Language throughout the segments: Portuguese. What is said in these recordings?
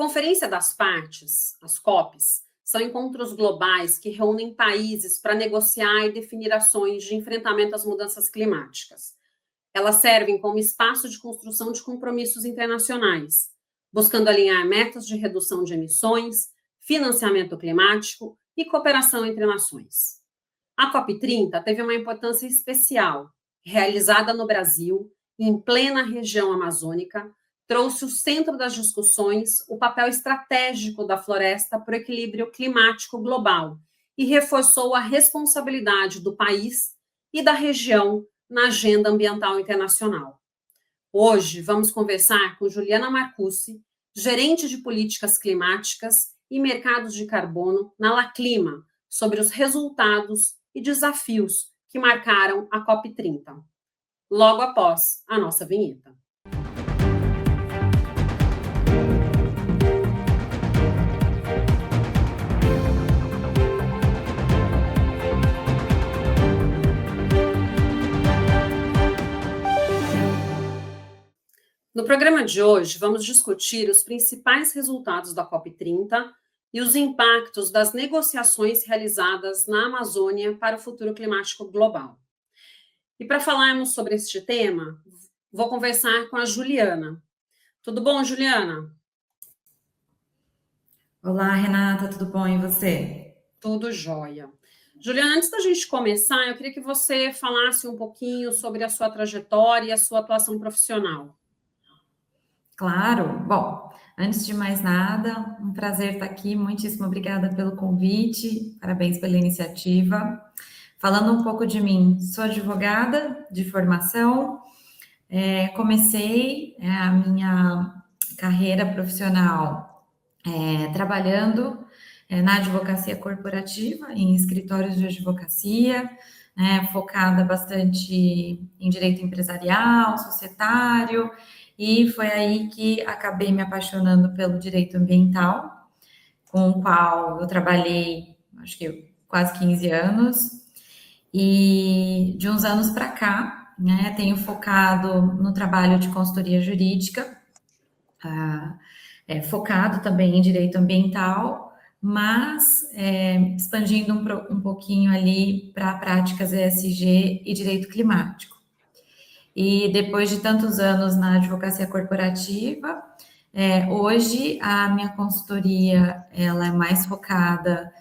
Conferência das Partes, as COPs, são encontros globais que reúnem países para negociar e definir ações de enfrentamento às mudanças climáticas. Elas servem como espaço de construção de compromissos internacionais, buscando alinhar metas de redução de emissões, financiamento climático e cooperação entre nações. A COP30 teve uma importância especial, realizada no Brasil, em plena região amazônica, trouxe o centro das discussões o papel estratégico da floresta para o equilíbrio climático global e reforçou a responsabilidade do país e da região na agenda ambiental internacional. Hoje, vamos conversar com Juliana Marcucci, gerente de políticas climáticas e mercados de carbono na Laclima, sobre os resultados e desafios que marcaram a COP30. Logo após a nossa vinheta. No programa de hoje, vamos discutir os principais resultados da COP30 e os impactos das negociações realizadas na Amazônia para o futuro climático global. E para falarmos sobre este tema, vou conversar com a Juliana. Tudo bom, Juliana? Olá, Renata, tudo bom? E você? Tudo jóia. Juliana, antes da gente começar, eu queria que você falasse um pouquinho sobre a sua trajetória e a sua atuação profissional. Claro. Bom, antes de mais nada, um prazer estar aqui. Muitíssimo obrigada pelo convite. Parabéns pela iniciativa. Falando um pouco de mim, sou advogada de formação. Comecei a minha carreira profissional trabalhando na advocacia corporativa, em escritórios de advocacia, focada bastante em direito empresarial, societário, e foi aí que acabei me apaixonando pelo direito ambiental, com o qual eu trabalhei, acho que quase 15 anos, e de uns anos para cá, tenho focado no trabalho de consultoria jurídica, focado também em direito ambiental, mas expandindo um pouquinho ali para práticas ESG e direito climático. E depois de tantos anos na advocacia corporativa, hoje a minha consultoria ela é mais focada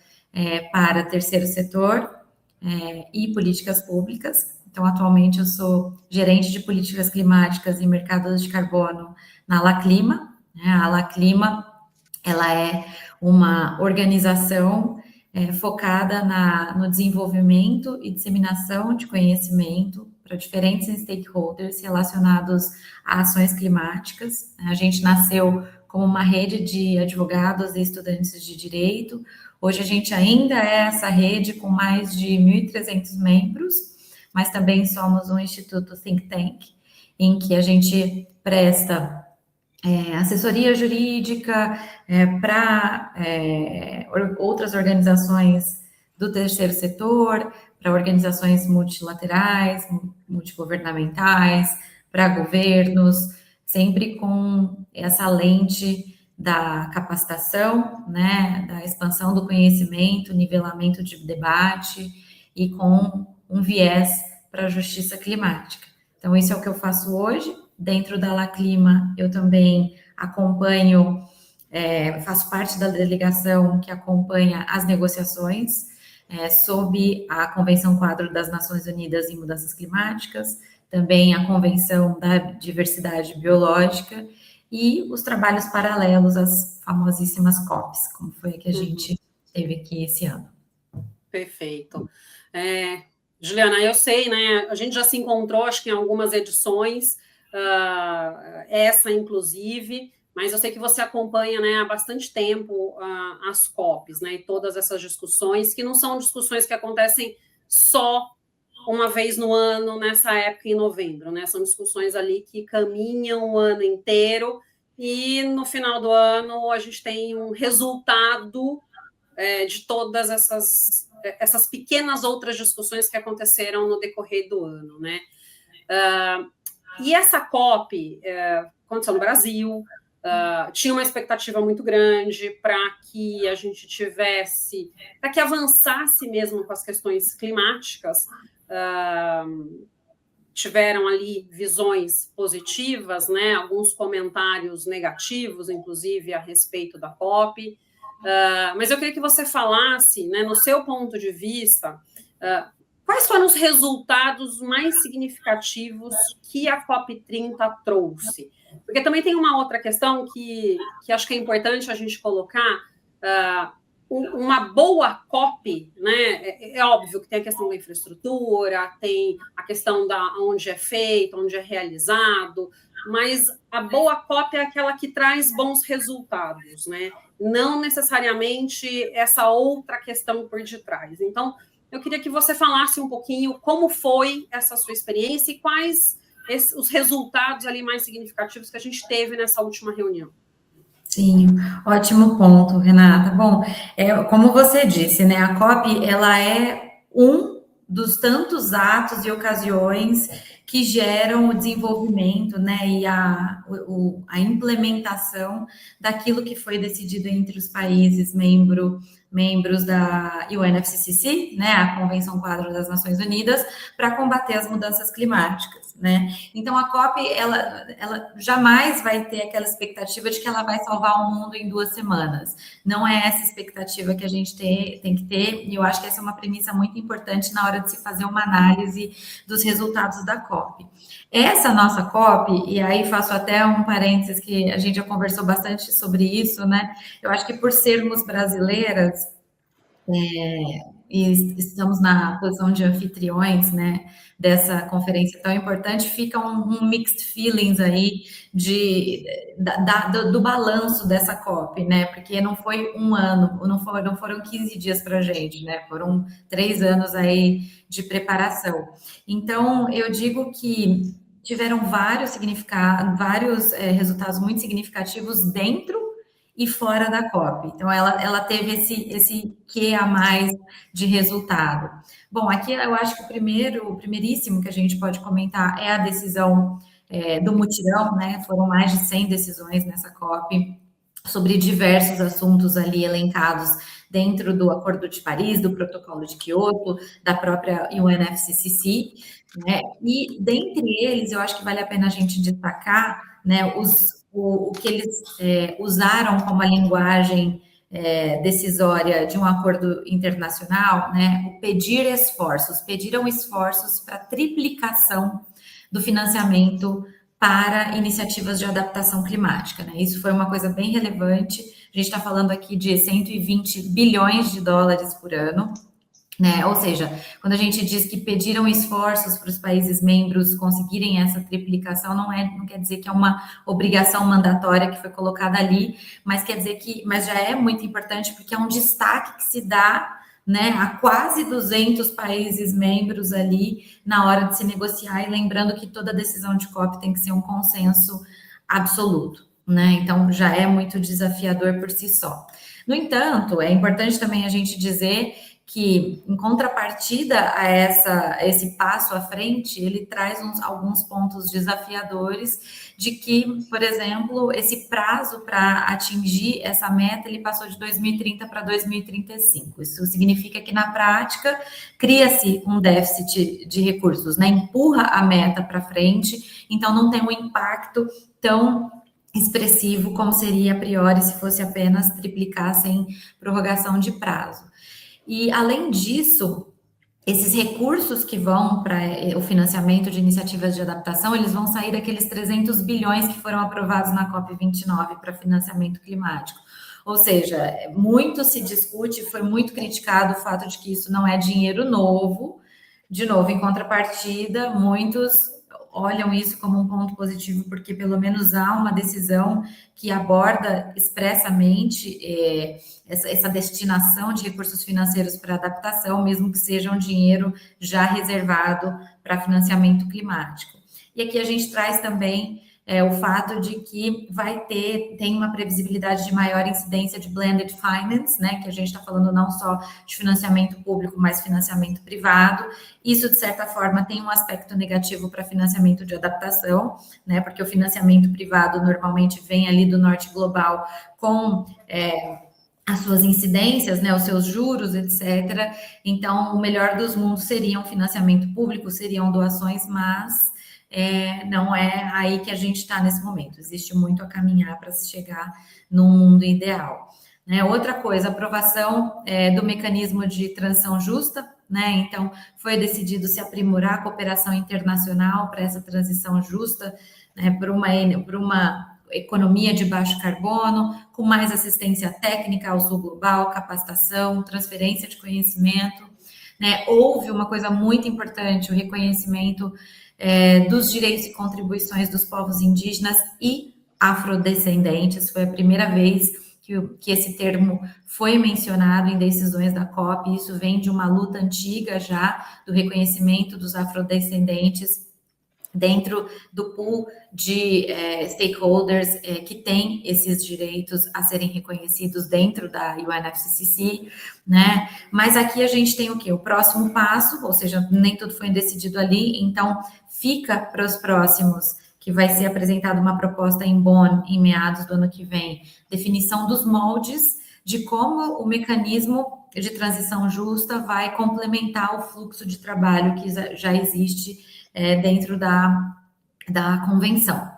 para terceiro setor e políticas públicas. Então, atualmente eu sou gerente de políticas climáticas e mercados de carbono na Laclima. A Laclima ela é uma organização focada no desenvolvimento e disseminação de conhecimento para diferentes stakeholders relacionados a ações climáticas. A gente nasceu como uma rede de advogados e estudantes de direito. Hoje a gente ainda é essa rede com mais de 1.300 membros, mas também somos um instituto think tank, em que a gente presta assessoria jurídica para outras organizações do terceiro setor, para organizações multilaterais, multigovernamentais, para governos, sempre com essa lente da capacitação, da expansão do conhecimento, nivelamento de debate e com um viés para a justiça climática. Então, isso é o que eu faço hoje. Dentro da Laclima, eu também acompanho, faço parte da delegação que acompanha as negociações sob a Convenção Quadro das Nações Unidas em Mudanças Climáticas, também a Convenção da Diversidade Biológica e os trabalhos paralelos às famosíssimas COPs, como foi a que a gente teve aqui esse ano. Perfeito. Juliana, eu sei, a gente já se encontrou, acho que em algumas edições, essa inclusive, mas eu sei que você acompanha há bastante tempo as COPs, e todas essas discussões, que não são discussões que acontecem só uma vez no ano, nessa época em novembro, são discussões ali que caminham o ano inteiro e no final do ano a gente tem um resultado de todas essas pequenas outras discussões que aconteceram no decorrer do ano, E essa COP aconteceu no Brasil, tinha uma expectativa muito grande para que a gente para que avançasse mesmo com as questões climáticas. Tiveram ali visões positivas, né? Alguns comentários negativos, inclusive, a respeito da COP. Mas eu queria que você falasse, né, no seu ponto de vista, quais foram os resultados mais significativos que a COP30 trouxe? Porque também tem uma outra questão que acho que é importante a gente colocar. Uma boa COP, né? É óbvio que tem a questão da infraestrutura, tem a questão da onde é feito, onde é realizado, mas a boa COP é aquela que traz bons resultados, né? Não necessariamente essa outra questão por detrás. Então, eu queria que você falasse um pouquinho como foi essa sua experiência e quais os resultados ali mais significativos que a gente teve nessa última reunião. Sim, ótimo ponto, Renata. Bom, como você disse, né, a COP, ela é um dos tantos atos e ocasiões que geram o desenvolvimento, né, e a implementação daquilo que foi decidido entre os países membros da UNFCCC, né, a Convenção Quadro das Nações Unidas, para combater as mudanças climáticas, né? Então, a COP, ela jamais vai ter aquela expectativa de que ela vai salvar o mundo em 2 semanas. Não é essa expectativa que a gente tem que ter, e eu acho que essa é uma premissa muito importante na hora de se fazer uma análise dos resultados da COP. Essa nossa COP, e aí faço até um parênteses que a gente já conversou bastante sobre isso, né? Eu acho que por sermos brasileiras, e estamos na posição de anfitriões, né, dessa conferência tão importante, fica um mixed feelings aí do balanço dessa COP, né, porque não foi um ano, não foram 15 dias para a gente, né, foram 3 anos aí de preparação. Então, eu digo que tiveram vários resultados muito significativos dentro e fora da COP. Então, ela teve esse quê a mais de resultado. Bom, aqui eu acho que o primeiríssimo que a gente pode comentar é a decisão do mutirão, né? Foram mais de 100 decisões nessa COP sobre diversos assuntos ali elencados dentro do Acordo de Paris, do Protocolo de Quioto, da própria UNFCCC, né? E dentre eles, eu acho que vale a pena a gente destacar, né, o que eles usaram como a linguagem decisória de um acordo internacional, né, o pediram esforços para triplicação do financiamento para iniciativas de adaptação climática, né? Isso foi uma coisa bem relevante. A gente está falando aqui de 120 bilhões de dólares por ano, né? Ou seja, quando a gente diz que pediram esforços para os países membros conseguirem essa triplicação, não quer dizer que é uma obrigação mandatória que foi colocada ali, mas mas já é muito importante porque é um destaque que se dá, né, a quase 200 países membros ali na hora de se negociar, e lembrando que toda decisão de COP tem que ser um consenso absoluto, né? Então já é muito desafiador por si só. No entanto, é importante também a gente dizer que, em contrapartida a esse passo à frente, ele traz alguns pontos desafiadores de que, por exemplo, esse prazo para atingir essa meta, ele passou de 2030 para 2035. Isso significa que, na prática, cria-se um déficit de recursos, né? Empurra a meta para frente, então não tem um impacto tão expressivo como seria a priori se fosse apenas triplicar sem prorrogação de prazo. E, além disso, esses recursos que vão para o financiamento de iniciativas de adaptação, eles vão sair daqueles 300 bilhões que foram aprovados na COP29 para financiamento climático. Ou seja, muito se discute, foi muito criticado o fato de que isso não é dinheiro novo. De novo, em contrapartida, muitos olham isso como um ponto positivo, porque pelo menos há uma decisão que aborda expressamente essa destinação de recursos financeiros para adaptação, mesmo que seja um dinheiro já reservado para financiamento climático. E aqui a gente traz também o fato de que tem uma previsibilidade de maior incidência de blended finance, né, que a gente está falando não só de financiamento público, mas financiamento privado. Isso, de certa forma, tem um aspecto negativo para financiamento de adaptação, né, porque o financiamento privado normalmente vem ali do norte global com as suas incidências, né, os seus juros, etc. Então, o melhor dos mundos seria um financiamento público, seriam doações, mas não é aí que a gente está nesse momento. Existe muito a caminhar para se chegar num mundo ideal. Né? Outra coisa, aprovação do mecanismo de transição justa, né? Então, foi decidido se aprimorar a cooperação internacional para essa transição justa, né, por uma economia de baixo carbono, com mais assistência técnica ao sul global, capacitação, transferência de conhecimento, né? Houve uma coisa muito importante, o reconhecimento dos direitos e contribuições dos povos indígenas e afrodescendentes. Foi a primeira vez que esse termo foi mencionado em decisões da COP. Isso vem de uma luta antiga já, do reconhecimento dos afrodescendentes dentro do pool de stakeholders que tem esses direitos a serem reconhecidos dentro da UNFCCC, né? Mas aqui a gente tem o quê? O próximo passo, ou seja, nem tudo foi decidido ali, então fica para os próximos, que vai ser apresentada uma proposta em Bonn em meados do ano que vem, definição dos moldes de como o mecanismo de transição justa vai complementar o fluxo de trabalho que já existe dentro da convenção.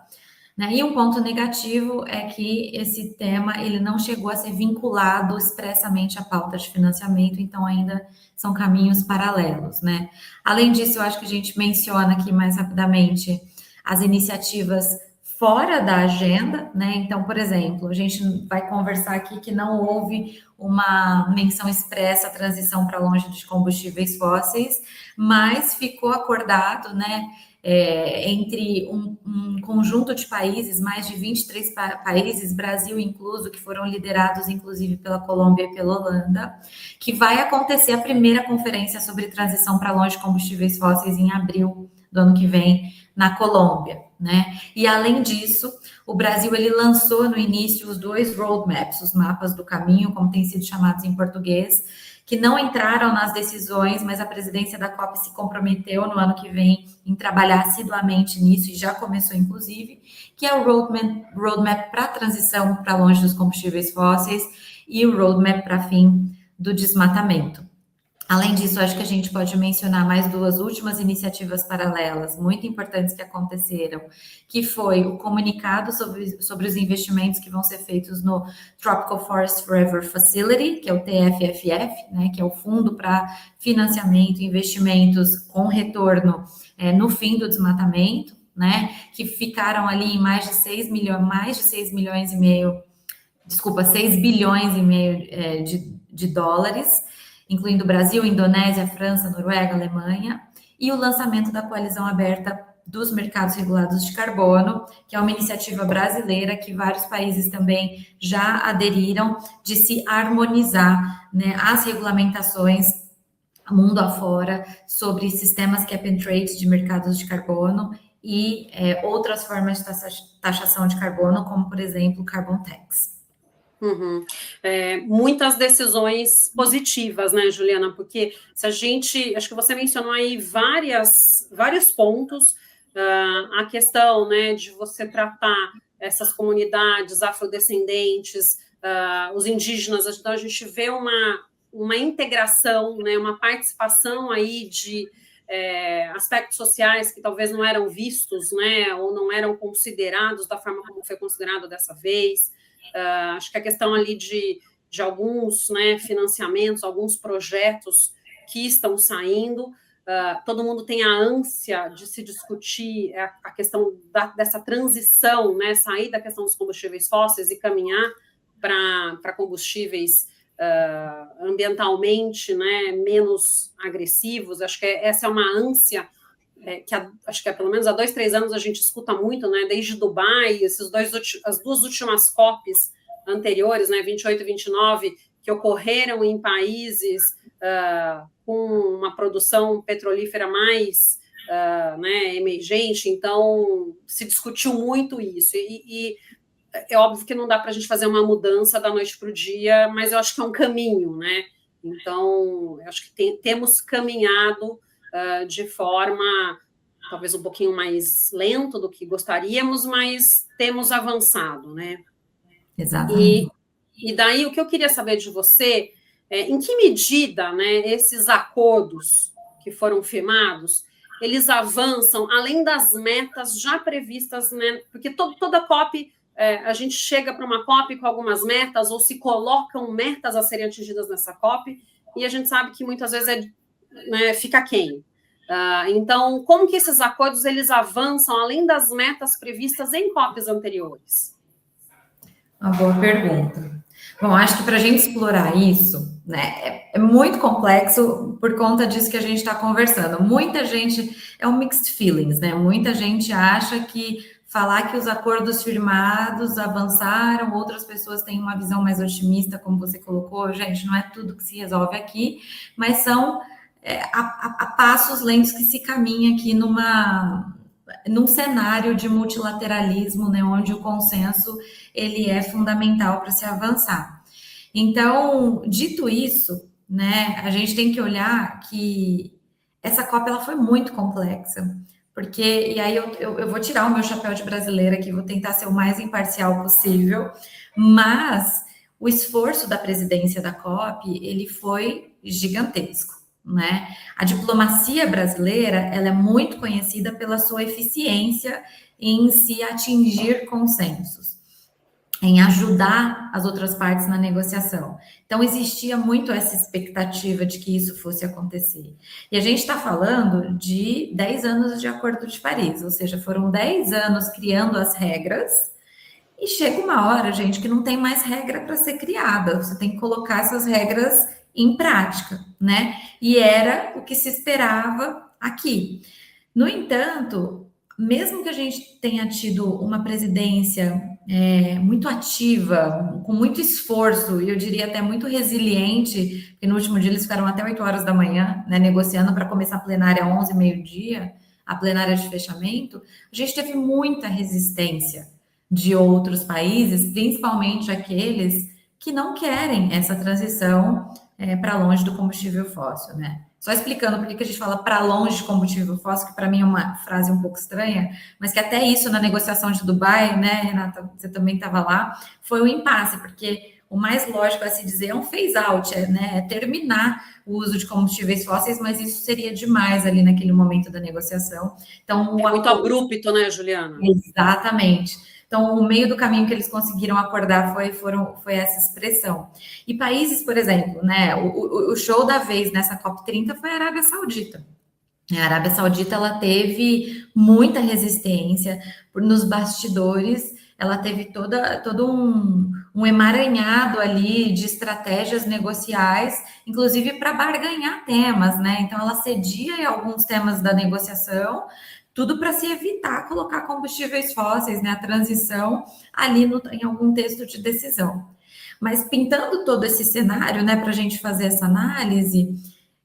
Né? E um ponto negativo é que esse tema ele não chegou a ser vinculado expressamente à pauta de financiamento, então ainda são caminhos paralelos. Né? Além disso, eu acho que a gente menciona aqui mais rapidamente as iniciativas fora da agenda, né? Então, por exemplo, a gente vai conversar aqui que não houve uma menção expressa à transição para longe de combustíveis fósseis, mas ficou acordado, né, entre um conjunto de países, mais de 23 países, Brasil incluso, que foram liderados, inclusive, pela Colômbia e pela Holanda, que vai acontecer a primeira conferência sobre transição para longe de combustíveis fósseis em abril do ano que vem, na Colômbia, né? E além disso, o Brasil ele lançou no início os 2 roadmaps, os mapas do caminho, como têm sido chamados em português, que não entraram nas decisões, mas a presidência da COP se comprometeu no ano que vem em trabalhar assiduamente nisso, e já começou, inclusive, que é o roadmap para a transição para longe dos combustíveis fósseis e o roadmap para fim do desmatamento. Além disso, acho que a gente pode mencionar mais 2 últimas iniciativas paralelas, muito importantes que aconteceram, que foi o comunicado sobre os investimentos que vão ser feitos no Tropical Forest Forever Facility, que é o TFFF, né, que é o Fundo para Financiamento e Investimentos com Retorno no fim do desmatamento, né, que ficaram ali em mais de 6 bilhões e meio de dólares, incluindo Brasil, Indonésia, França, Noruega, Alemanha, e o lançamento da Coalizão Aberta dos Mercados Regulados de Carbono, que é uma iniciativa brasileira que vários países também já aderiram, de se harmonizar, né, as regulamentações mundo afora sobre sistemas cap and trade de mercados de carbono e outras formas de taxação de carbono, como, por exemplo, o Carbon Tax. Uhum. Muitas decisões positivas, né, Juliana? Porque se a gente, acho que você mencionou aí vários pontos, a questão, né, de você tratar essas comunidades afrodescendentes, os indígenas, então a gente vê uma integração, né, uma participação aí de aspectos sociais que talvez não eram vistos, né, ou não eram considerados da forma como foi considerado dessa vez. Acho que a questão ali de alguns, né, financiamentos, alguns projetos que estão saindo, todo mundo tem a ânsia de se discutir a questão dessa transição, né, sair da questão dos combustíveis fósseis e caminhar para combustíveis ambientalmente, né, menos agressivos. Acho que essa é uma ânsia que acho que pelo menos há 2, 3 anos a gente escuta muito, né, desde Dubai, as 2 últimas COPs anteriores, né, 28 e 29, que ocorreram em países com uma produção petrolífera mais né, emergente, então se discutiu muito isso. E é óbvio que não dá para a gente fazer uma mudança da noite para o dia, mas eu acho que é um caminho, né? Então, eu acho que temos caminhado de forma talvez um pouquinho mais lento do que gostaríamos, mas temos avançado, né? Exatamente. E daí o que eu queria saber de você é em que medida, né, esses acordos que foram firmados, eles avançam além das metas já previstas, né? Porque toda COP, a gente chega para uma COP com algumas metas, ou se colocam metas a serem atingidas nessa COP, e a gente sabe que muitas vezes né, fica aquém. Então, como que esses acordos eles avançam além das metas previstas em COPs anteriores? Uma boa pergunta. Bom, acho que para a gente explorar isso, né, é muito complexo por conta disso que a gente está conversando. Muita gente, é um mixed feelings, né? Muita gente acha que falar que os acordos firmados avançaram, outras pessoas têm uma visão mais otimista, como você colocou. Gente, não é tudo que se resolve aqui, mas são a passos lentos que se caminha aqui num cenário de multilateralismo, né, onde o consenso ele é fundamental para se avançar. Então, dito isso, né, a gente tem que olhar que essa COP ela foi muito complexa, porque, e aí eu vou tirar o meu chapéu de brasileira aqui, vou tentar ser o mais imparcial possível, mas o esforço da presidência da COP, ele foi gigantesco, né? A diplomacia brasileira, ela é muito conhecida pela sua eficiência em se atingir consensos, em ajudar as outras partes na negociação. Então, existia muito essa expectativa de que isso fosse acontecer. E a gente está falando de 10 anos de Acordo de Paris, ou seja, foram 10 anos criando as regras, e chega uma hora, gente, que não tem mais regra para ser criada, você tem que colocar essas regras em prática, né? E era o que se esperava aqui. No entanto, mesmo que a gente tenha tido uma presidência muito ativa, com muito esforço, e eu diria até muito resiliente, porque no último dia eles ficaram até 8 horas da manhã, né, negociando para começar a plenária 11, meio-dia, a plenária de fechamento, a gente teve muita resistência de outros países, principalmente aqueles que não querem essa transição para longe do combustível fóssil, né? Só explicando por que a gente fala para longe de combustível fóssil, que para mim é uma frase um pouco estranha, mas que até isso na negociação de Dubai, né, Renata, você também estava lá, foi um impasse, porque o mais lógico a se dizer é um phase out, né, é terminar o uso de combustíveis fósseis, mas isso seria demais ali naquele momento da negociação. Então, é muito abrupto, né, Juliana? Exatamente. Então, o meio do caminho que eles conseguiram acordar foi essa expressão. E países, por exemplo, né, o show da vez nessa COP30 foi a Arábia Saudita. A Arábia Saudita, ela teve muita resistência nos bastidores, ela teve todo um emaranhado ali de estratégias negociais, inclusive para barganhar temas, né? Então, ela cedia em alguns temas da negociação, tudo para se evitar colocar combustíveis fósseis, né, a transição ali em algum texto de decisão. Mas pintando todo esse cenário, né, para a gente fazer essa análise,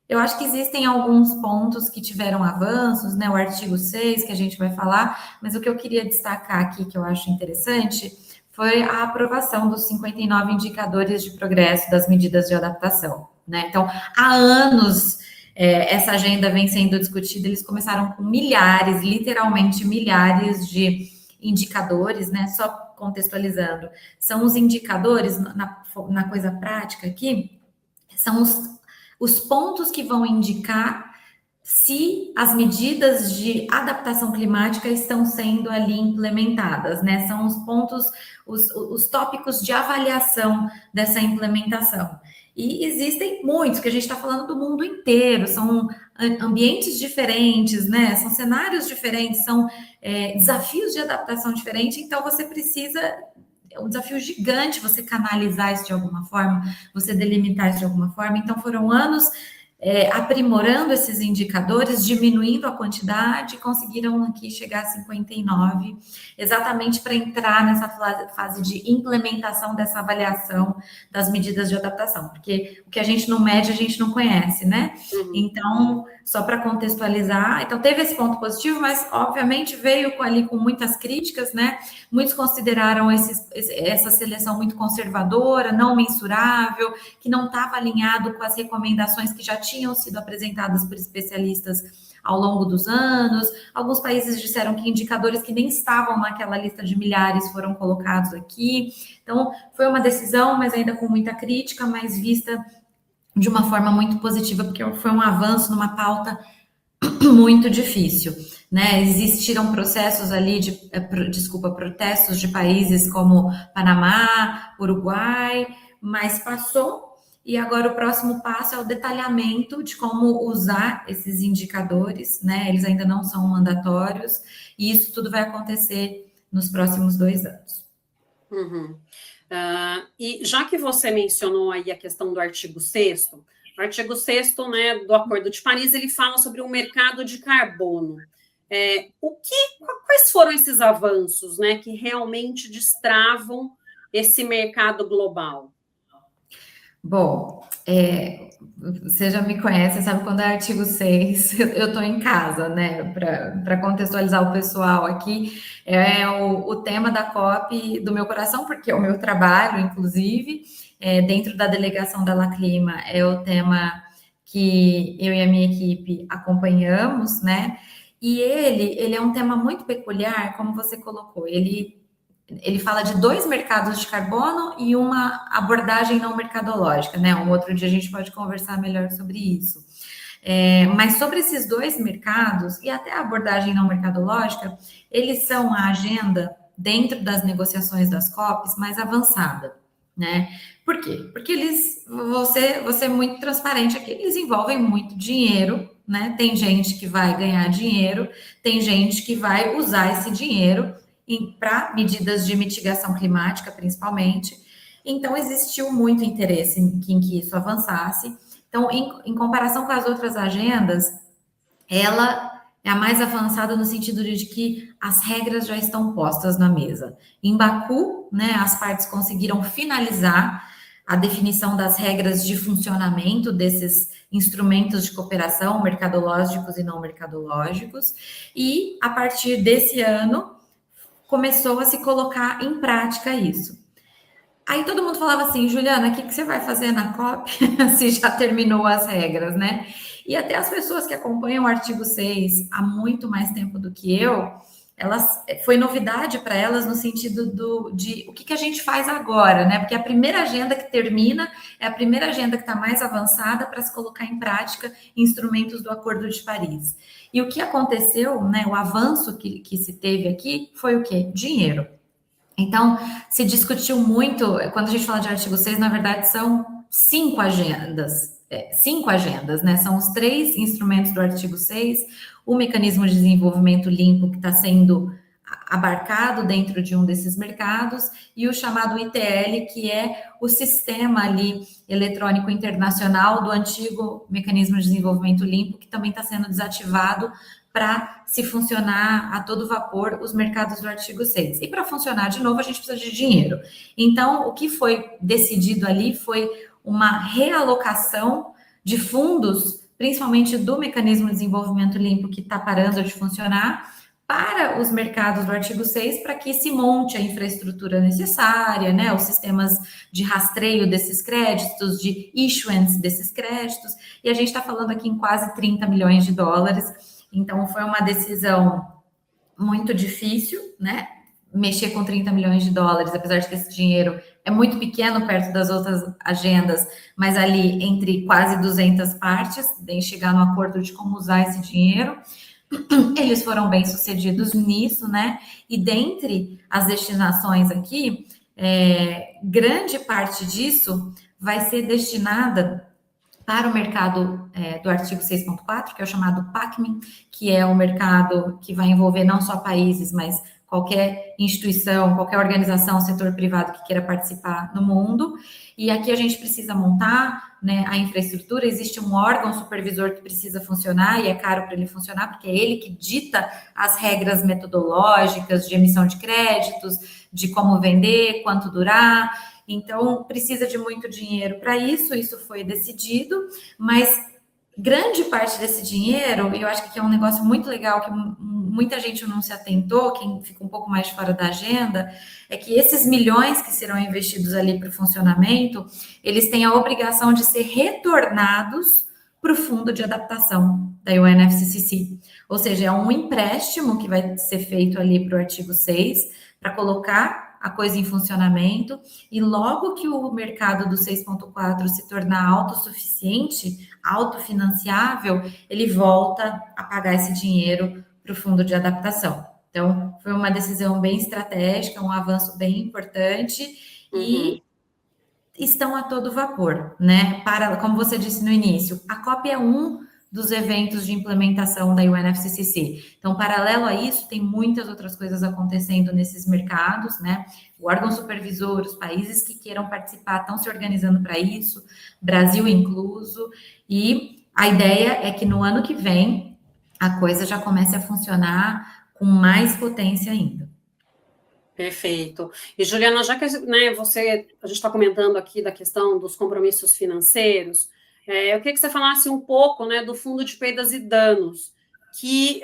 eu acho que existem alguns pontos que tiveram avanços, né, o artigo 6, que a gente vai falar, mas o que eu queria destacar aqui, que eu acho interessante, foi a aprovação dos 59 indicadores de progresso das medidas de adaptação, né? Então, há anos essa agenda vem sendo discutida, eles começaram com milhares, literalmente milhares de indicadores, né? Só contextualizando, são os indicadores, na coisa prática aqui, são os pontos que vão indicar se as medidas de adaptação climática estão sendo ali implementadas, né? São os pontos, os tópicos de avaliação dessa implementação. E existem muitos, que a gente está falando do mundo inteiro, são ambientes diferentes, né? São cenários diferentes, são desafios de adaptação diferentes, então você precisa, é um desafio gigante você canalizar isso de alguma forma, você delimitar isso de alguma forma, então foram anos aprimorando esses indicadores, diminuindo a quantidade, conseguiram aqui chegar a 59, exatamente para entrar nessa fase de implementação dessa avaliação das medidas de adaptação, porque o que a gente não mede, a gente não conhece, né? Então, só para contextualizar, então teve esse ponto positivo, mas obviamente veio ali com muitas críticas, né? Muitos consideraram essa seleção muito conservadora, não mensurável, que não estava alinhado com as recomendações que já tinham sido apresentadas por especialistas ao longo dos anos. Alguns países disseram que indicadores que nem estavam naquela lista de milhares foram colocados aqui. Então, foi uma decisão, mas ainda com muita crítica, mas vista de uma forma muito positiva, porque foi um avanço numa pauta muito difícil, né? Existiram processos ali protestos de países como Panamá, Uruguai, mas passou. E agora o próximo passo é o detalhamento de como usar esses indicadores, né? Eles ainda não são mandatórios, e isso tudo vai acontecer nos próximos 2 anos. E já que você mencionou aí a questão do artigo 6º, o artigo 6º, né, do Acordo de Paris, ele fala sobre o mercado de carbono. Quais foram esses avanços, né, que realmente destravam esse mercado global? Bom, você já me conhece, sabe quando é artigo 6, eu estou em casa, né? Para contextualizar o pessoal aqui, é o tema da COP do meu coração, porque é o meu trabalho, inclusive, dentro da delegação da La Clima, é o tema que eu e a minha equipe acompanhamos, né? E ele é um tema muito peculiar, como você colocou, ele fala de 2 mercados de carbono e uma abordagem não mercadológica, né? Um outro dia a gente pode conversar melhor sobre isso. Mas sobre esses 2 mercados e até a abordagem não mercadológica, eles são a agenda dentro das negociações das COPs mais avançada, né? Por quê? Porque vou ser muito transparente aqui, eles envolvem muito dinheiro, né? Tem gente que vai ganhar dinheiro, tem gente que vai usar esse dinheiro para medidas de mitigação climática, principalmente. Então, existiu muito interesse em que isso avançasse. Então, em comparação com as outras agendas, ela é a mais avançada no sentido de que as regras já estão postas na mesa. Em Baku, né, as partes conseguiram finalizar a definição das regras de funcionamento desses instrumentos de cooperação mercadológicos e não mercadológicos, e a partir desse ano começou a se colocar em prática isso. Aí todo mundo falava assim, Juliana, o que você vai fazer na COP se já terminou as regras, né? E até as pessoas que acompanham o artigo 6 há muito mais tempo do que eu, foi novidade para elas no sentido de o que a gente faz agora, né? Porque a primeira agenda que termina é a primeira agenda que está mais avançada para se colocar em prática instrumentos do Acordo de Paris. E o que aconteceu, né? O avanço que se teve aqui foi o quê? Dinheiro. Então, se discutiu muito, quando a gente fala de artigo 6, na verdade, são 5 agendas. 5 agendas, né? São os 3 instrumentos do artigo 6, o mecanismo de desenvolvimento limpo que está sendo abarcado dentro de um desses mercados, e o chamado ITL, que é o sistema ali eletrônico internacional do antigo mecanismo de desenvolvimento limpo, que também está sendo desativado para se funcionar a todo vapor os mercados do artigo 6. E para funcionar de novo, a gente precisa de dinheiro. Então, o que foi decidido ali foi uma realocação de fundos, principalmente do mecanismo de desenvolvimento limpo, que está parando de funcionar, para os mercados do artigo 6, para que se monte a infraestrutura necessária, né, os sistemas de rastreio desses créditos, de issuance desses créditos, e a gente está falando aqui em quase 30 milhões de dólares, então foi uma decisão muito difícil, né, mexer com 30 milhões de dólares, apesar de que esse dinheiro é muito pequeno perto das outras agendas, mas ali entre quase 200 partes, em chegar no acordo de como usar esse dinheiro. Eles foram bem sucedidos nisso, né? E dentre as destinações aqui, grande parte disso vai ser destinada para o mercado do artigo 6.4, que é o chamado PACMIN, que é um mercado que vai envolver não só países, mas qualquer instituição, qualquer organização, setor privado que queira participar no mundo. E aqui a gente precisa montar, né, a infraestrutura, existe um órgão supervisor que precisa funcionar e é caro para ele funcionar, porque é ele que dita as regras metodológicas de emissão de créditos, de como vender, quanto durar. Então, precisa de muito dinheiro para isso, isso foi decidido, mas grande parte desse dinheiro, e eu acho que aqui é um negócio muito legal que muita gente não se atentou, quem fica um pouco mais fora da agenda, é que esses milhões que serão investidos ali para o funcionamento, eles têm a obrigação de ser retornados para o fundo de adaptação da UNFCCC. Ou seja, é um empréstimo que vai ser feito ali para o artigo 6, para colocar a coisa em funcionamento, e logo que o mercado do 6.4 se tornar autossuficiente, autofinanciável, ele volta a pagar esse dinheiro para o fundo de adaptação. Então, foi uma decisão bem estratégica, um avanço bem importante, e estão a todo vapor, né? Como você disse no início, a COP é um dos eventos de implementação da UNFCCC. Então, paralelo a isso, tem muitas outras coisas acontecendo nesses mercados, né? O órgão supervisor, os países que queiram participar estão se organizando para isso, Brasil incluso, e a ideia é que no ano que vem a coisa já comece a funcionar com mais potência ainda. Perfeito. E, Juliana, já que, né, a gente está comentando aqui da questão dos compromissos financeiros, eu queria que você falasse um pouco, né, do Fundo de Perdas e Danos, que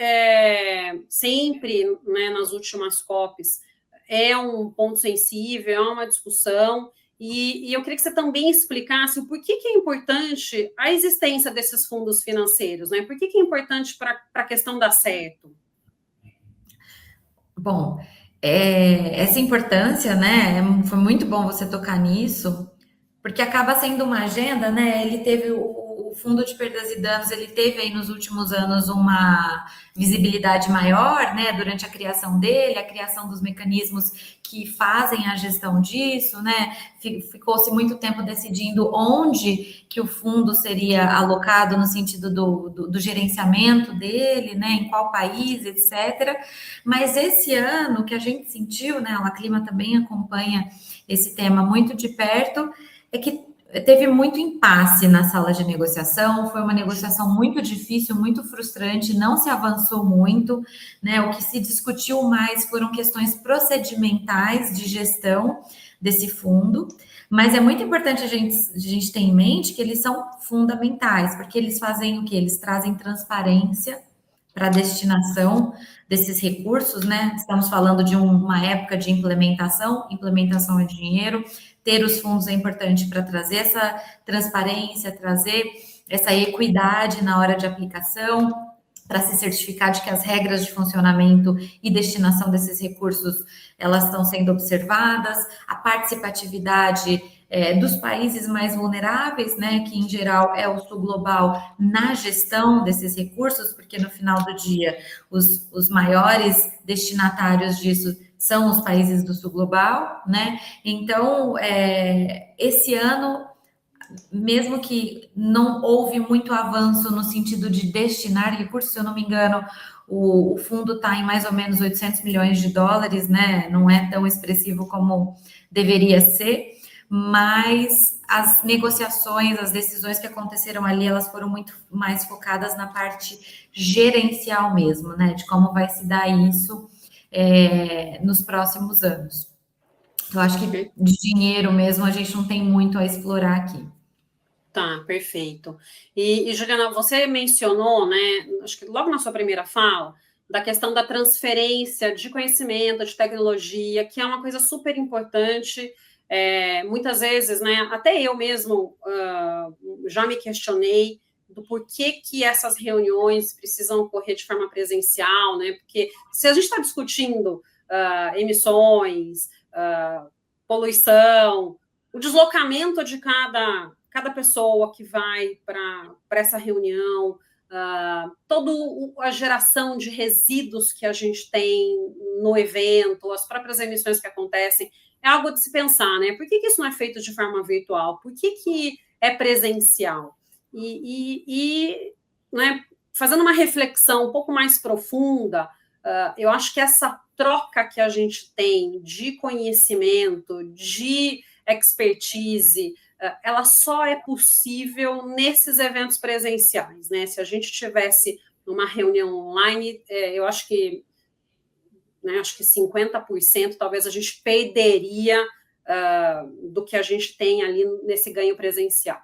sempre, né, nas últimas COPs, é um ponto sensível, é uma discussão, e eu queria que você também explicasse o porquê que é importante a existência desses fundos financeiros, né? Por que é importante para a questão dar certo? Bom, essa importância, né? Foi muito bom você tocar nisso, porque acaba sendo uma agenda, né? Ele teve o Fundo de Perdas e Danos, ele teve aí nos últimos anos uma visibilidade maior, né? Durante a criação dele, a criação dos mecanismos que fazem a gestão disso, né? Ficou-se muito tempo decidindo onde que o fundo seria alocado no sentido do gerenciamento dele, né? Em qual país, etc. Mas esse ano que a gente sentiu, né? A Clima também acompanha esse tema muito de perto, é que teve muito impasse na sala de negociação, foi uma negociação muito difícil, muito frustrante, não se avançou muito, né? O que se discutiu mais foram questões procedimentais de gestão desse fundo, mas é muito importante a gente ter em mente que eles são fundamentais, porque eles fazem o quê? Eles trazem transparência para a destinação desses recursos, né? Estamos falando de uma época de implementação é dinheiro, ter os fundos é importante para trazer essa transparência, trazer essa equidade na hora de aplicação, para se certificar de que as regras de funcionamento e destinação desses recursos, elas estão sendo observadas, a participatividade dos países mais vulneráveis, né, que em geral é o sul global, na gestão desses recursos, porque no final do dia os maiores destinatários disso são os países do sul global, né? Então, esse ano, mesmo que não houve muito avanço no sentido de destinar recursos, se eu não me engano, o fundo está em mais ou menos 800 milhões de dólares, né? Não é tão expressivo como deveria ser, mas as negociações, as decisões que aconteceram ali, elas foram muito mais focadas na parte gerencial mesmo, né? De como vai se dar isso nos próximos anos. Eu acho que de dinheiro mesmo a gente não tem muito a explorar aqui. Tá, perfeito. E Juliana, você mencionou, né, acho que logo na sua primeira fala, da questão da transferência de conhecimento, de tecnologia, que é uma coisa super importante. Muitas vezes, né, até eu mesmo já me questionei do porquê que essas reuniões precisam ocorrer de forma presencial, né? Porque se a gente está discutindo emissões, poluição, o deslocamento de cada pessoa que vai para essa reunião, toda a geração de resíduos que a gente tem no evento, as próprias emissões que acontecem, é algo de se pensar, né? Por que isso não é feito de forma virtual? Por que é presencial? Né, fazendo uma reflexão um pouco mais profunda, eu acho que essa troca que a gente tem de conhecimento, de expertise, ela só é possível nesses eventos presenciais, né? Se a gente tivesse uma reunião online, eu acho que, né, acho que 50% talvez a gente perderia do que a gente tem ali nesse ganho presencial.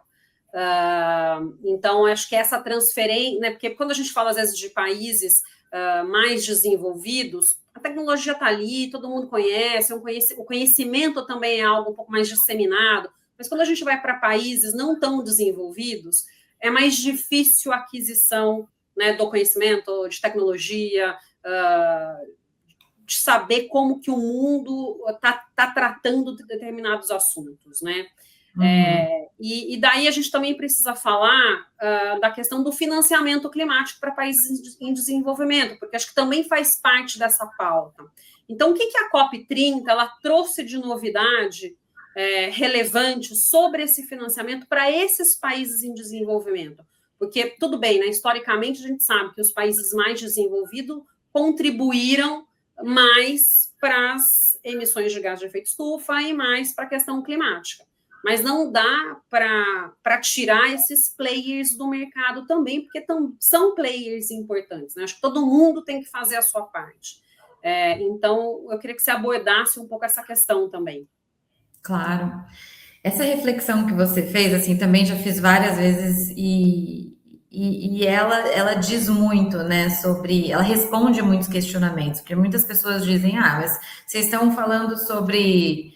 Então, acho que essa transferência, né, porque quando a gente fala, às vezes, de países mais desenvolvidos, a tecnologia está ali, todo mundo conhece, o conhecimento também é algo um pouco mais disseminado, mas quando a gente vai para países não tão desenvolvidos, é mais difícil a aquisição, né, do conhecimento, de tecnologia, de saber como que o mundo está tratando de determinados assuntos, né? E daí a gente também precisa falar da questão do financiamento climático para países em desenvolvimento, porque acho que também faz parte dessa pauta. Então, o que a COP30 ela trouxe de novidade relevante sobre esse financiamento para esses países em desenvolvimento? Porque, tudo bem, né, historicamente a gente sabe que os países mais desenvolvidos contribuíram mais para as emissões de gás de efeito estufa e mais para a questão climática. Mas não dá para tirar esses players do mercado também, porque são players importantes, né? Acho que todo mundo tem que fazer a sua parte. Então, eu queria que você abordasse um pouco essa questão também. Claro. Essa reflexão que você fez, assim, também já fiz várias vezes e ela diz muito, né, sobre... Ela responde muitos questionamentos, porque muitas pessoas dizem, mas vocês estão falando sobre...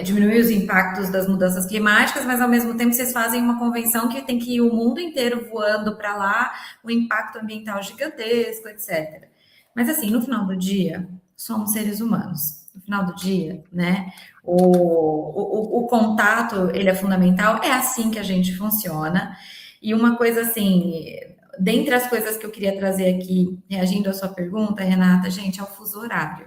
diminuir os impactos das mudanças climáticas, mas ao mesmo tempo vocês fazem uma convenção que tem que ir o mundo inteiro voando para lá, o impacto ambiental gigantesco, etc. Mas assim, no final do dia, somos seres humanos. No final do dia, né? O contato, ele é fundamental, é assim que a gente funciona. E uma coisa assim, dentre as coisas que eu queria trazer aqui, reagindo à sua pergunta, Renata, gente, é o fuso horário.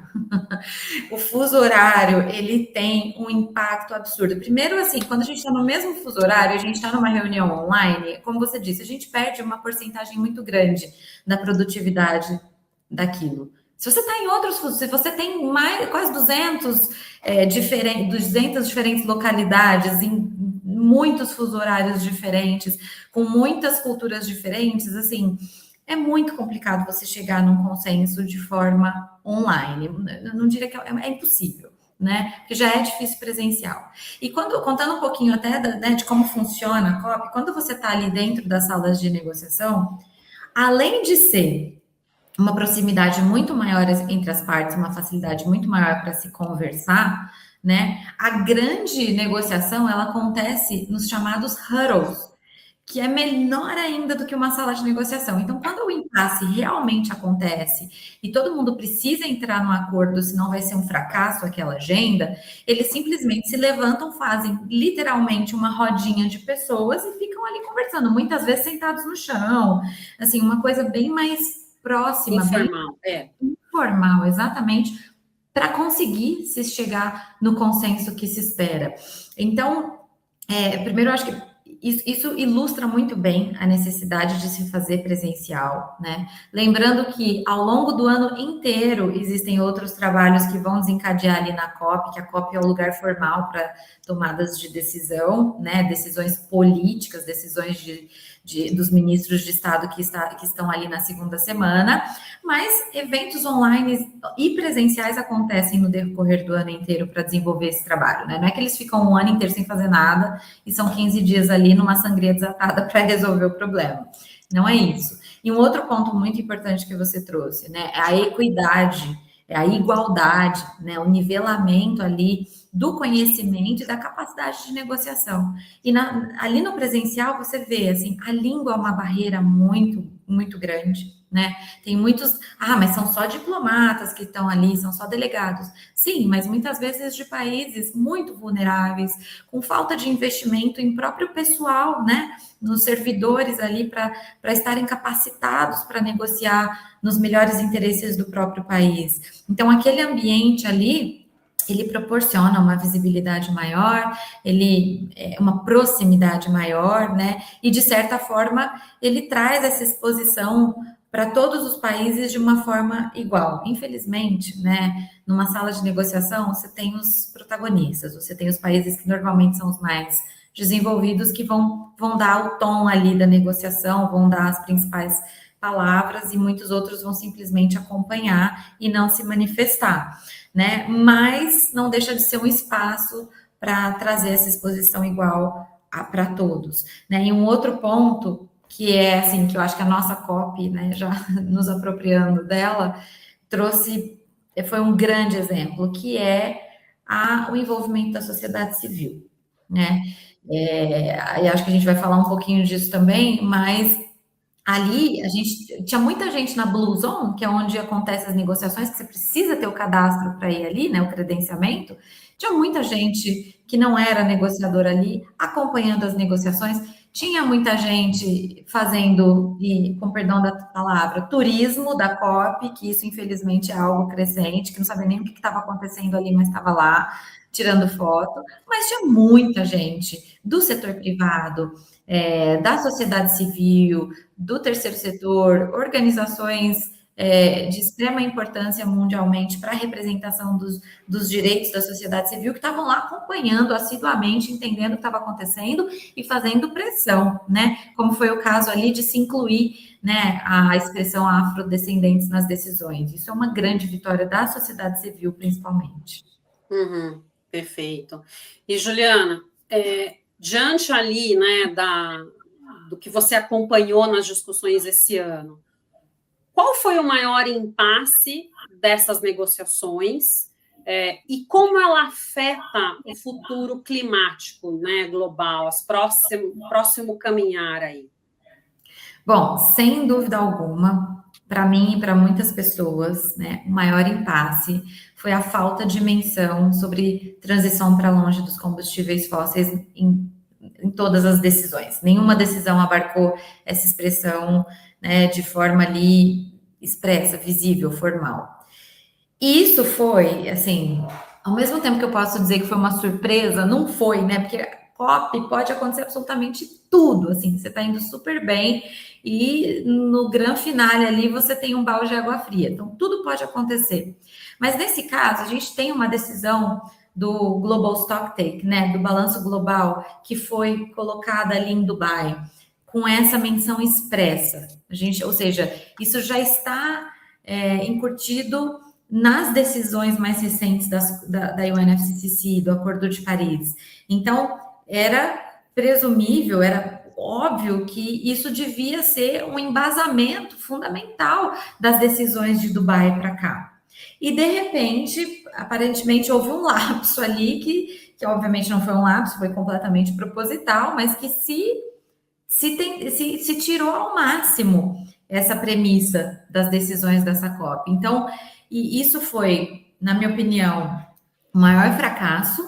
O fuso horário, ele tem um impacto absurdo. Primeiro, assim, quando a gente está no mesmo fuso horário, a gente está numa reunião online, como você disse, a gente perde uma porcentagem muito grande da produtividade daquilo. Se você está em outros fusos, se você tem quase 200 diferentes localidades, em muitos fusos horários diferentes, com muitas culturas diferentes, assim, é muito complicado você chegar num consenso de forma online. Eu não diria que é impossível, né? Porque já é difícil presencial. E contando um pouquinho até de como funciona a COP, quando você está ali dentro das salas de negociação, além de ser uma proximidade muito maior entre as partes, uma facilidade muito maior para se conversar, né? A grande negociação, ela acontece nos chamados huddles, que é menor ainda do que uma sala de negociação. Então, quando o impasse realmente acontece e todo mundo precisa entrar num acordo, senão vai ser um fracasso aquela agenda, eles simplesmente se levantam, fazem literalmente uma rodinha de pessoas e ficam ali conversando, muitas vezes sentados no chão, assim, uma coisa bem mais próxima, informal, informal, exatamente, para conseguir se chegar no consenso que se espera. Então, primeiro, eu acho que isso ilustra muito bem a necessidade de se fazer presencial, né? Lembrando que ao longo do ano inteiro existem outros trabalhos que vão desencadear ali na COP, que a COP é o lugar formal para tomadas de decisão, né? Decisões políticas, decisões dos ministros de Estado que estão ali na segunda semana, mas eventos online e presenciais acontecem no decorrer do ano inteiro para desenvolver esse trabalho, né? Não é que eles ficam um ano inteiro sem fazer nada e são 15 dias ali numa sangria desatada para resolver o problema. Não é isso. E um outro ponto muito importante que você trouxe, né? É a equidade, é a igualdade, né? O nivelamento ali do conhecimento e da capacidade de negociação. E ali no presencial, você vê, assim, a língua é uma barreira muito, muito grande, né? Tem muitos, mas são só diplomatas que estão ali, são só delegados. Sim, mas muitas vezes de países muito vulneráveis, com falta de investimento em próprio pessoal, né? Nos servidores ali para estarem capacitados para negociar nos melhores interesses do próprio país. Então, aquele ambiente ali ele proporciona uma visibilidade maior, uma proximidade maior, né? E de certa forma ele traz essa exposição para todos os países de uma forma igual. Infelizmente, né? Numa sala de negociação você tem os protagonistas, você tem os países que normalmente são os mais desenvolvidos que vão dar o tom ali da negociação, vão dar as principais palavras e muitos outros vão simplesmente acompanhar e não se manifestar, né? Mas não deixa de ser um espaço para trazer essa exposição igual para todos, né? E um outro ponto que é assim, que eu acho que a nossa COP, né, já nos apropriando dela, foi um grande exemplo, que é o envolvimento da sociedade civil, né? E acho que a gente vai falar um pouquinho disso também, mas ali a gente tinha muita gente na Blue Zone, que é onde acontecem as negociações, que você precisa ter o cadastro para ir ali, né? O credenciamento. Tinha muita gente que não era negociador ali, acompanhando as negociações. Tinha muita gente fazendo, e com perdão da palavra, turismo da COP, que isso infelizmente é algo crescente, que não sabia nem o que estava acontecendo ali, mas estava lá tirando foto. Mas tinha muita gente do setor privado, da sociedade civil, do terceiro setor, organizações de extrema importância mundialmente para a representação dos direitos da sociedade civil, que estavam lá acompanhando assiduamente, entendendo o que estava acontecendo e fazendo pressão, né? Como foi o caso ali de se incluir, né, a expressão afrodescendentes nas decisões. Isso é uma grande vitória da sociedade civil, principalmente. Uhum, perfeito. E, Juliana, diante ali, né, do que você acompanhou nas discussões esse ano, qual foi o maior impasse dessas negociações e como ela afeta o futuro climático, né, global, próximo caminhar aí? Bom, sem dúvida alguma, para mim e para muitas pessoas, né, o maior impasse foi a falta de menção sobre transição para longe dos combustíveis fósseis em todas as decisões. Nenhuma decisão abarcou essa expressão, né, de forma ali expressa, visível, formal. E isso foi, assim, ao mesmo tempo que eu posso dizer que foi uma surpresa, não foi, né? Porque COP pode acontecer absolutamente tudo, assim, você está indo super bem e no grande finale ali você tem um balde de água fria. Então, tudo pode acontecer. Mas nesse caso, a gente tem uma decisão do Global Stocktake, né, do balanço global, que foi colocada ali em Dubai, com essa menção expressa. Ou seja, isso já está incutido nas decisões mais recentes da UNFCCC, do Acordo de Paris. Então, era presumível, era óbvio que isso devia ser um embasamento fundamental das decisões de Dubai para cá. E, de repente, aparentemente houve um lapso ali, que obviamente não foi um lapso, foi completamente proposital, mas que se tirou ao máximo essa premissa das decisões dessa COP. Então, e isso foi, na minha opinião, o maior fracasso,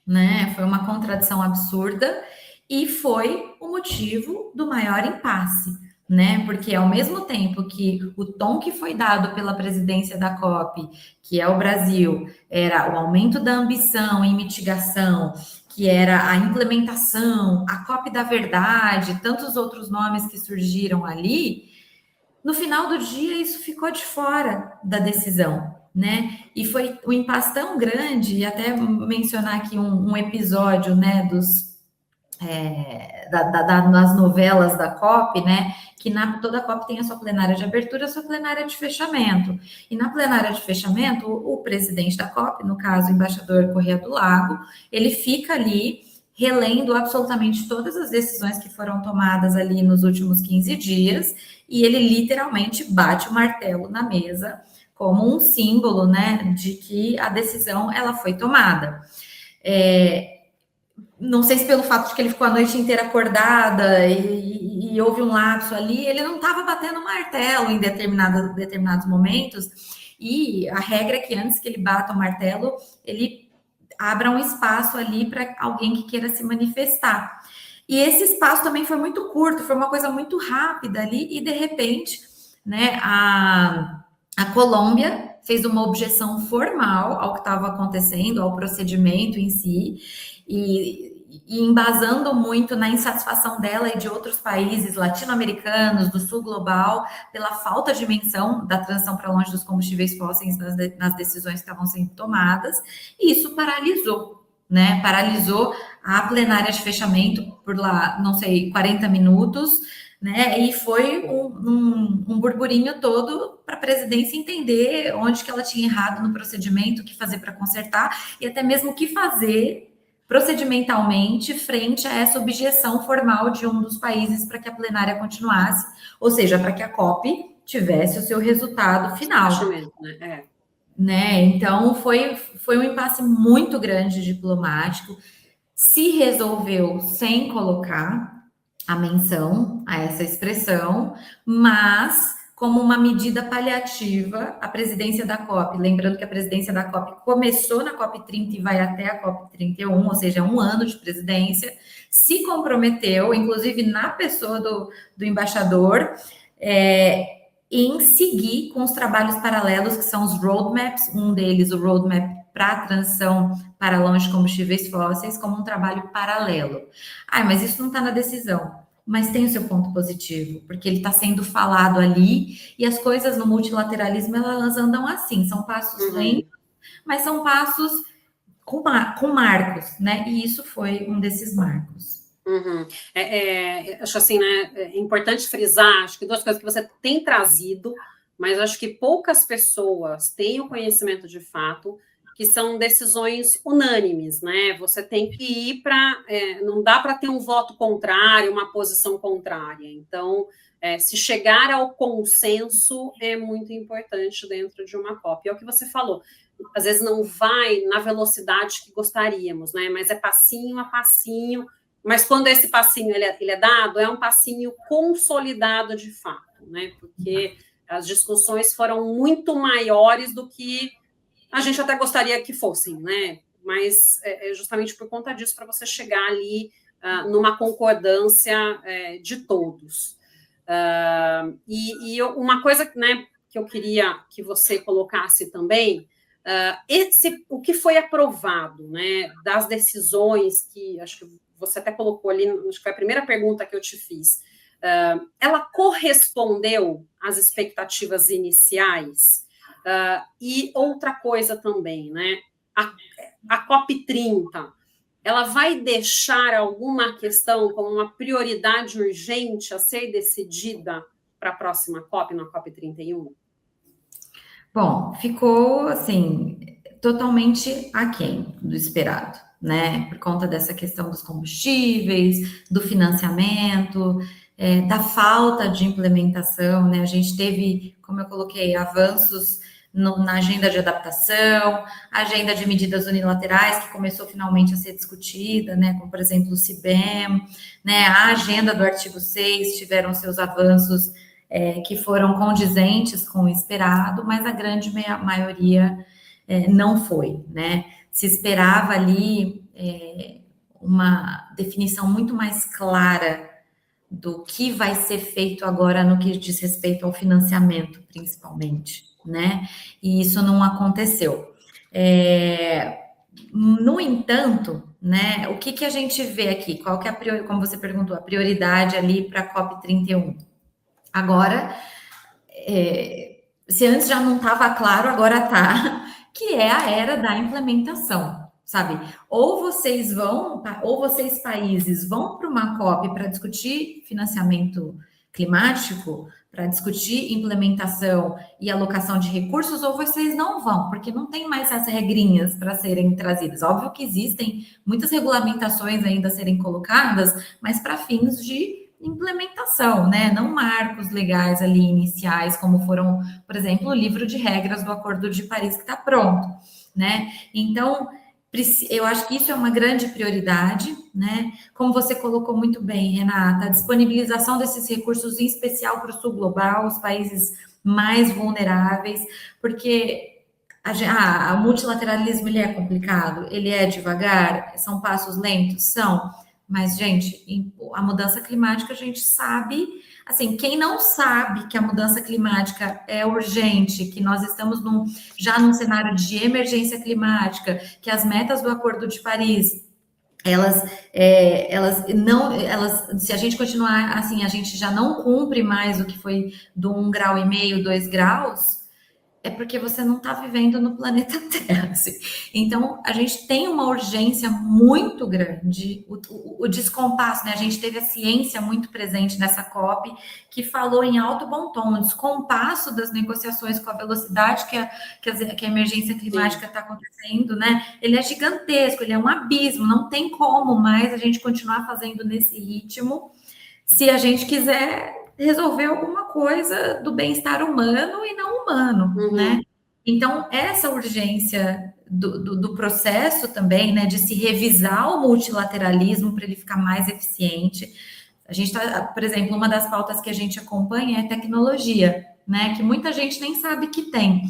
né? Foi uma contradição absurda e foi o motivo do maior impasse, né? Porque ao mesmo tempo que o tom que foi dado pela presidência da COP, que é o Brasil, era o aumento da ambição em mitigação, que era a implementação, a COP da verdade, tantos outros nomes que surgiram ali, no final do dia isso ficou de fora da decisão, né? E foi um impasse tão grande, e até mencionar aqui um episódio, né, das novelas da COP, né? Que toda COP tem a sua plenária de abertura, a sua plenária de fechamento. E na plenária de fechamento, o presidente da COP, no caso, o embaixador Corrêa do Lago, ele fica ali relendo absolutamente todas as decisões que foram tomadas ali nos últimos 15 dias, e ele literalmente bate o martelo na mesa como um símbolo, né, de que a decisão ela foi tomada. Não sei se pelo fato de que ele ficou a noite inteira acordada e houve um lapso ali, ele não estava batendo martelo em determinados momentos, e a regra é que antes que ele bata o martelo, ele abra um espaço ali para alguém que queira se manifestar. E esse espaço também foi muito curto, foi uma coisa muito rápida ali, e de repente, né, a Colômbia fez uma objeção formal ao que estava acontecendo, ao procedimento em si, e embasando muito na insatisfação dela e de outros países latino-americanos, do sul global, pela falta de menção da transição para longe dos combustíveis fósseis nas decisões que estavam sendo tomadas, e isso paralisou, né? Paralisou a plenária de fechamento por lá, não sei, 40 minutos, né? E foi um burburinho todo para a presidência entender onde que ela tinha errado no procedimento, o que fazer para consertar, e até mesmo o que fazer procedimentalmente frente a essa objeção formal de um dos países para que a plenária continuasse, ou seja, para que a COP tivesse o seu resultado final. Né? Então, foi um impasse muito grande diplomático, se resolveu sem colocar a menção a essa expressão, mas como uma medida paliativa, a presidência da COP, lembrando que a presidência da COP começou na COP 30 e vai até a COP 31, ou seja, 1 ano de presidência, se comprometeu, inclusive na pessoa do embaixador, em seguir com os trabalhos paralelos, que são os roadmaps, um deles, o roadmap para a transição para longe de combustíveis fósseis, como um trabalho paralelo. Mas isso não está na decisão. Mas tem o seu ponto positivo, porque ele está sendo falado ali, e as coisas no multilateralismo, elas andam assim, são passos lentos, mas são passos com marcos, né? E isso foi um desses marcos. Acho assim, né, é importante frisar, acho que 2 coisas que você tem trazido, mas acho que poucas pessoas têm o conhecimento de fato, que são decisões unânimes, né? Você tem que ir para... não dá para ter um voto contrário, uma posição contrária. Então, se chegar ao consenso é muito importante dentro de uma COP. É o que você falou. Às vezes não vai na velocidade que gostaríamos, né? Mas é passinho a passinho. Mas quando esse passinho ele é dado, é um passinho consolidado de fato, né? Porque as discussões foram muito maiores do que a gente até gostaria que fossem, né? Mas é justamente por conta disso, para você chegar ali numa concordância de todos. E uma coisa, né, que eu queria que você colocasse também, o que foi aprovado, né, das decisões que, acho que você até colocou ali, acho que foi a primeira pergunta que eu te fiz, ela correspondeu às expectativas iniciais? E outra coisa também, né? A COP30, ela vai deixar alguma questão como uma prioridade urgente a ser decidida para a próxima COP, na COP31? Bom, ficou, assim, totalmente aquém do esperado, né? Por conta dessa questão dos combustíveis, do financiamento, da falta de implementação, né? A gente teve, como eu coloquei, avanços na agenda de adaptação, a agenda de medidas unilaterais, que começou finalmente a ser discutida, né? Como, por exemplo, o CBAM, né? A agenda do artigo 6 tiveram seus avanços que foram condizentes com o esperado, mas a grande maioria não foi, né? Se esperava ali uma definição muito mais clara do que vai ser feito agora no que diz respeito ao financiamento, principalmente, né? E isso não aconteceu. No entanto, né, o que a gente vê aqui? Qual que é como você perguntou, a prioridade ali para a COP31? Agora, se antes já não estava claro, agora está, que é a era da implementação, sabe? Ou vocês países vão para uma COP para discutir financiamento climático, para discutir implementação e alocação de recursos, ou vocês não vão, porque não tem mais as regrinhas para serem trazidas. Óbvio que existem muitas regulamentações ainda a serem colocadas, mas para fins de implementação, né? Não marcos legais ali iniciais, como foram, por exemplo, o livro de regras do Acordo de Paris, que está pronto, né? Então, eu acho que isso é uma grande prioridade, né? Como você colocou muito bem, Renata, a disponibilização desses recursos, em especial para o sul global, os países mais vulneráveis, porque o multilateralismo ele é complicado, ele é devagar, são passos lentos, são, Mas, gente, a mudança climática a gente sabe, assim, quem não sabe que a mudança climática é urgente, que nós estamos já num cenário de emergência climática, que as metas do Acordo de Paris se a gente continuar assim, a gente já não cumpre mais o que foi do 1,5 graus, 2 graus, é porque você não está vivendo no planeta Terra. Assim. Então, a gente tem uma urgência muito grande, o descompasso, né? A gente teve a ciência muito presente nessa COP, que falou em alto bom tom, o descompasso das negociações com a velocidade que a emergência climática está acontecendo, né? Ele é gigantesco, ele é um abismo, não tem como mais a gente continuar fazendo nesse ritmo se a gente quiser resolver alguma coisa do bem-estar humano e não humano, né? Então, essa urgência do processo também, né, de se revisar o multilateralismo para ele ficar mais eficiente. A gente está, por exemplo, uma das pautas que a gente acompanha é tecnologia, né, que muita gente nem sabe que tem.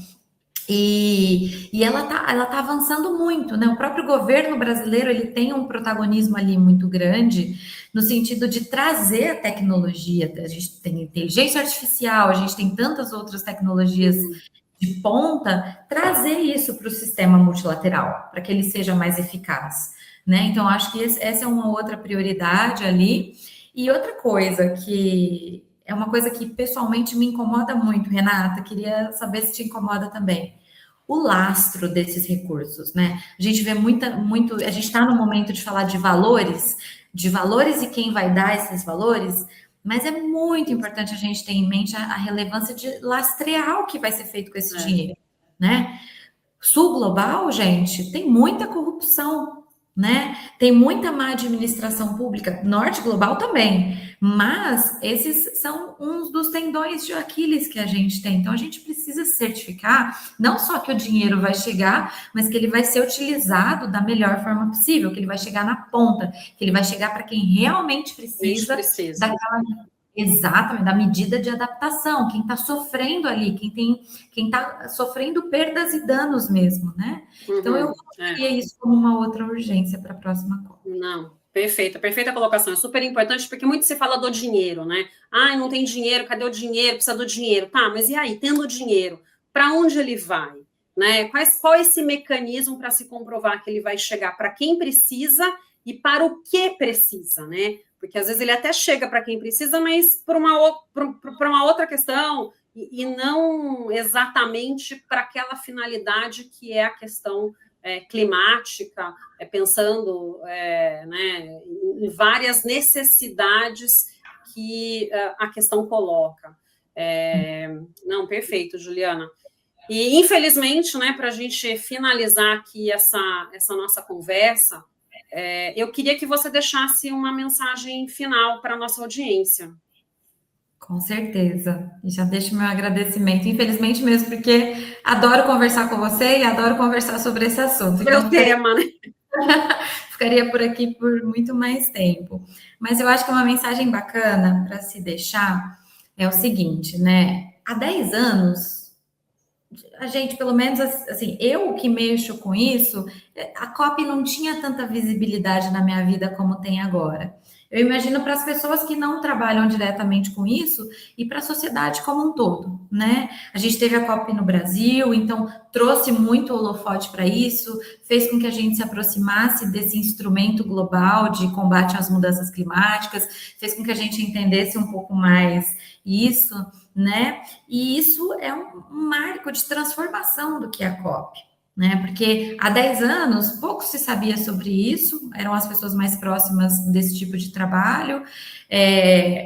E ela tá avançando muito, né? O próprio governo brasileiro ele tem um protagonismo ali muito grande no sentido de trazer a tecnologia. A gente tem inteligência artificial, a gente tem tantas outras tecnologias de ponta, trazer isso para o sistema multilateral, para que ele seja mais eficaz, né? Então, acho que essa é uma outra prioridade ali. E outra coisa que é uma coisa que pessoalmente me incomoda muito, Renata, queria saber se te incomoda também. O lastro desses recursos, né? A gente vê a gente está no momento de falar de valores e quem vai dar esses valores, mas é muito importante a gente ter em mente a relevância de lastrear o que vai ser feito com esse dinheiro, né? Sul global, gente, tem muita corrupção, né? Tem muita má administração pública, norte global também, mas esses são uns dos tendões de Aquiles que a gente tem. Então a gente precisa certificar não só que o dinheiro vai chegar, mas que ele vai ser utilizado da melhor forma possível, que ele vai chegar na ponta, que ele vai chegar para quem realmente precisa. Daquela exatamente, da medida de adaptação, quem está sofrendo ali, quem está sofrendo perdas e danos mesmo, né? Então, eu colocaria isso como uma outra urgência para a próxima COP. Não, perfeita colocação, é super importante, porque muito se fala do dinheiro, né? Ah, não tem dinheiro, cadê o dinheiro? Precisa do dinheiro. Tá, mas e aí, tendo o dinheiro, para onde ele vai? Né? Qual é esse mecanismo para se comprovar que ele vai chegar para quem precisa e para o que precisa, né? Porque às vezes ele até chega para quem precisa, mas por uma outra questão, e não exatamente para aquela finalidade que é a questão climática, pensando né, em várias necessidades que a questão coloca. Não, perfeito, Juliana. E, infelizmente, né, para a gente finalizar aqui essa nossa conversa, eu queria que você deixasse uma mensagem final para a nossa audiência. Com certeza. E já deixo meu agradecimento, infelizmente mesmo, porque adoro conversar com você e adoro conversar sobre esse assunto. Sobre o tema, né? Ficaria por aqui por muito mais tempo. Mas eu acho que uma mensagem bacana para se deixar é o seguinte, né? Há 10 anos, a gente, pelo menos assim, eu que mexo com isso, a COP não tinha tanta visibilidade na minha vida como tem agora. Eu imagino para as pessoas que não trabalham diretamente com isso e para a sociedade como um todo, né? A gente teve a COP no Brasil, então trouxe muito holofote para isso, fez com que a gente se aproximasse desse instrumento global de combate às mudanças climáticas, fez com que a gente entendesse um pouco mais isso, né? E isso é um marco de transformação do que é a COP. Né? Porque há 10 anos pouco se sabia sobre isso, eram as pessoas mais próximas desse tipo de trabalho,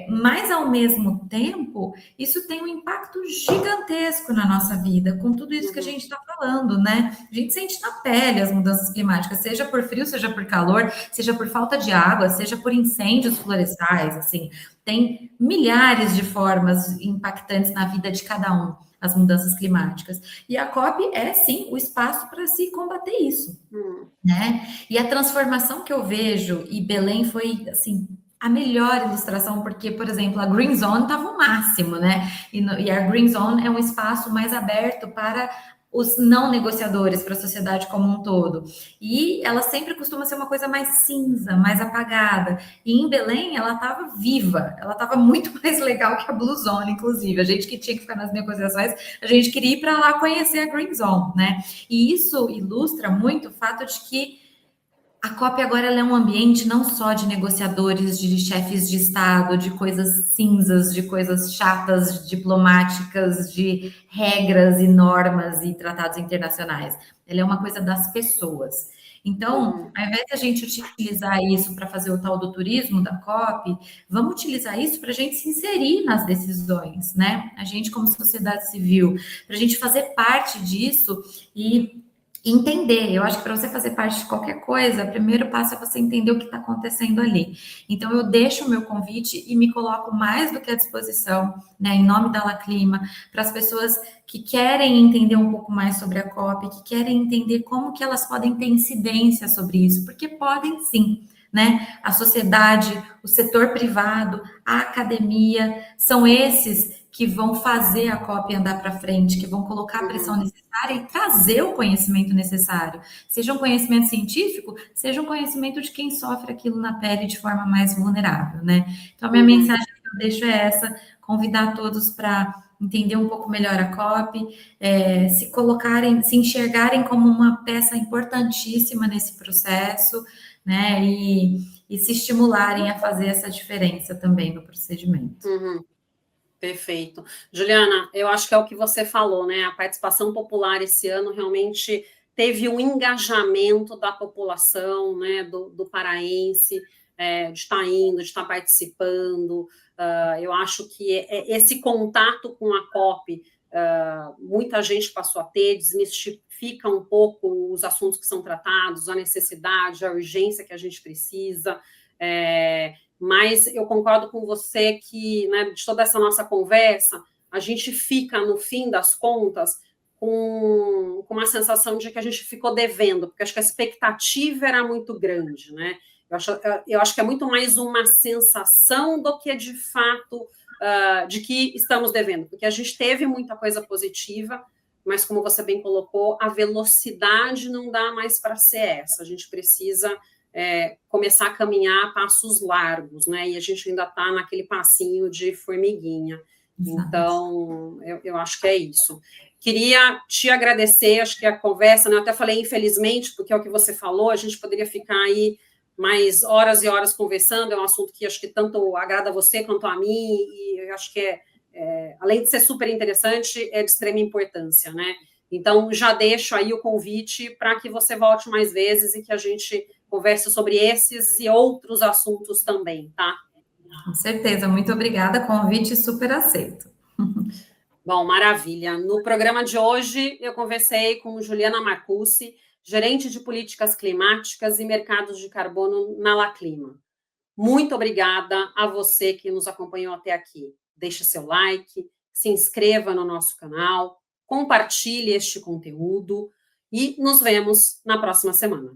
mas ao mesmo tempo isso tem um impacto gigantesco na nossa vida, com tudo isso que a gente está falando, né? A gente sente na pele as mudanças climáticas, seja por frio, seja por calor, seja por falta de água, seja por incêndios florestais, assim, tem milhares de formas impactantes na vida de cada um. As mudanças climáticas. E a COP é, sim, o espaço para se combater isso, né? E a transformação que eu vejo, e Belém foi, assim, a melhor ilustração, porque, por exemplo, a Green Zone estava o máximo, né? E a Green Zone é um espaço mais aberto para os não negociadores para a sociedade como um todo. E ela sempre costuma ser uma coisa mais cinza, mais apagada. E em Belém, ela estava viva, ela estava muito mais legal que a Blue Zone, inclusive. A gente que tinha que ficar nas negociações, a gente queria ir para lá conhecer a Green Zone, né? E isso ilustra muito o fato de que a COP agora é um ambiente não só de negociadores, de chefes de Estado, de coisas cinzas, de coisas chatas, diplomáticas, de regras e normas e tratados internacionais. Ela é uma coisa das pessoas. Então, ao invés de a gente utilizar isso para fazer o tal do turismo da COP, vamos utilizar isso para a gente se inserir nas decisões, né? A gente, como sociedade civil, para a gente fazer parte disso e entender. Eu acho que para você fazer parte de qualquer coisa, o primeiro passo é você entender o que está acontecendo ali. Então, eu deixo o meu convite e me coloco mais do que à disposição, né, em nome da La Clima, para as pessoas que querem entender um pouco mais sobre a COP, que querem entender como que elas podem ter incidência sobre isso, porque podem sim. Né? A sociedade, o setor privado, a academia, são esses que vão fazer a COP andar para frente, que vão colocar a pressão necessária e trazer o conhecimento necessário. Seja um conhecimento científico, seja um conhecimento de quem sofre aquilo na pele de forma mais vulnerável, né? Então, a minha mensagem que eu deixo é essa, convidar todos para entender um pouco melhor a COP, se colocarem, se enxergarem como uma peça importantíssima nesse processo, né? E se estimularem a fazer essa diferença também no procedimento. Perfeito. Juliana, eu acho que é o que você falou, né? A participação popular esse ano realmente teve um engajamento da população, né? Do paraense, de estar indo, de estar participando. Eu acho que esse contato com a COP, muita gente passou a ter, desmistifica um pouco os assuntos que são tratados, a necessidade, a urgência que a gente precisa. Mas eu concordo com você que, né, de toda essa nossa conversa, a gente fica, no fim das contas, com uma sensação de que a gente ficou devendo, porque acho que a expectativa era muito grande, né? Eu acho que é muito mais uma sensação do que, de fato, de que estamos devendo, porque a gente teve muita coisa positiva, mas, como você bem colocou, a velocidade não dá mais para ser essa. A gente precisa começar a caminhar a passos largos, né? E a gente ainda está naquele passinho de formiguinha. Exato. Então, eu acho que é isso. Queria te agradecer, acho que a conversa, né? Eu até falei infelizmente, porque é o que você falou, a gente poderia ficar aí mais horas e horas conversando, é um assunto que acho que tanto agrada a você quanto a mim, e eu acho que além de ser super interessante, é de extrema importância, né? Então, já deixo aí o convite para que você volte mais vezes e que a gente converse sobre esses e outros assuntos também, tá? Com certeza, muito obrigada, convite super aceito. Bom, maravilha. No programa de hoje, eu conversei com Juliana Marcucci, gerente de políticas climáticas e mercados de carbono na La Clima. Muito obrigada a você que nos acompanhou até aqui. Deixe seu like, se inscreva no nosso canal, compartilhe este conteúdo e nos vemos na próxima semana.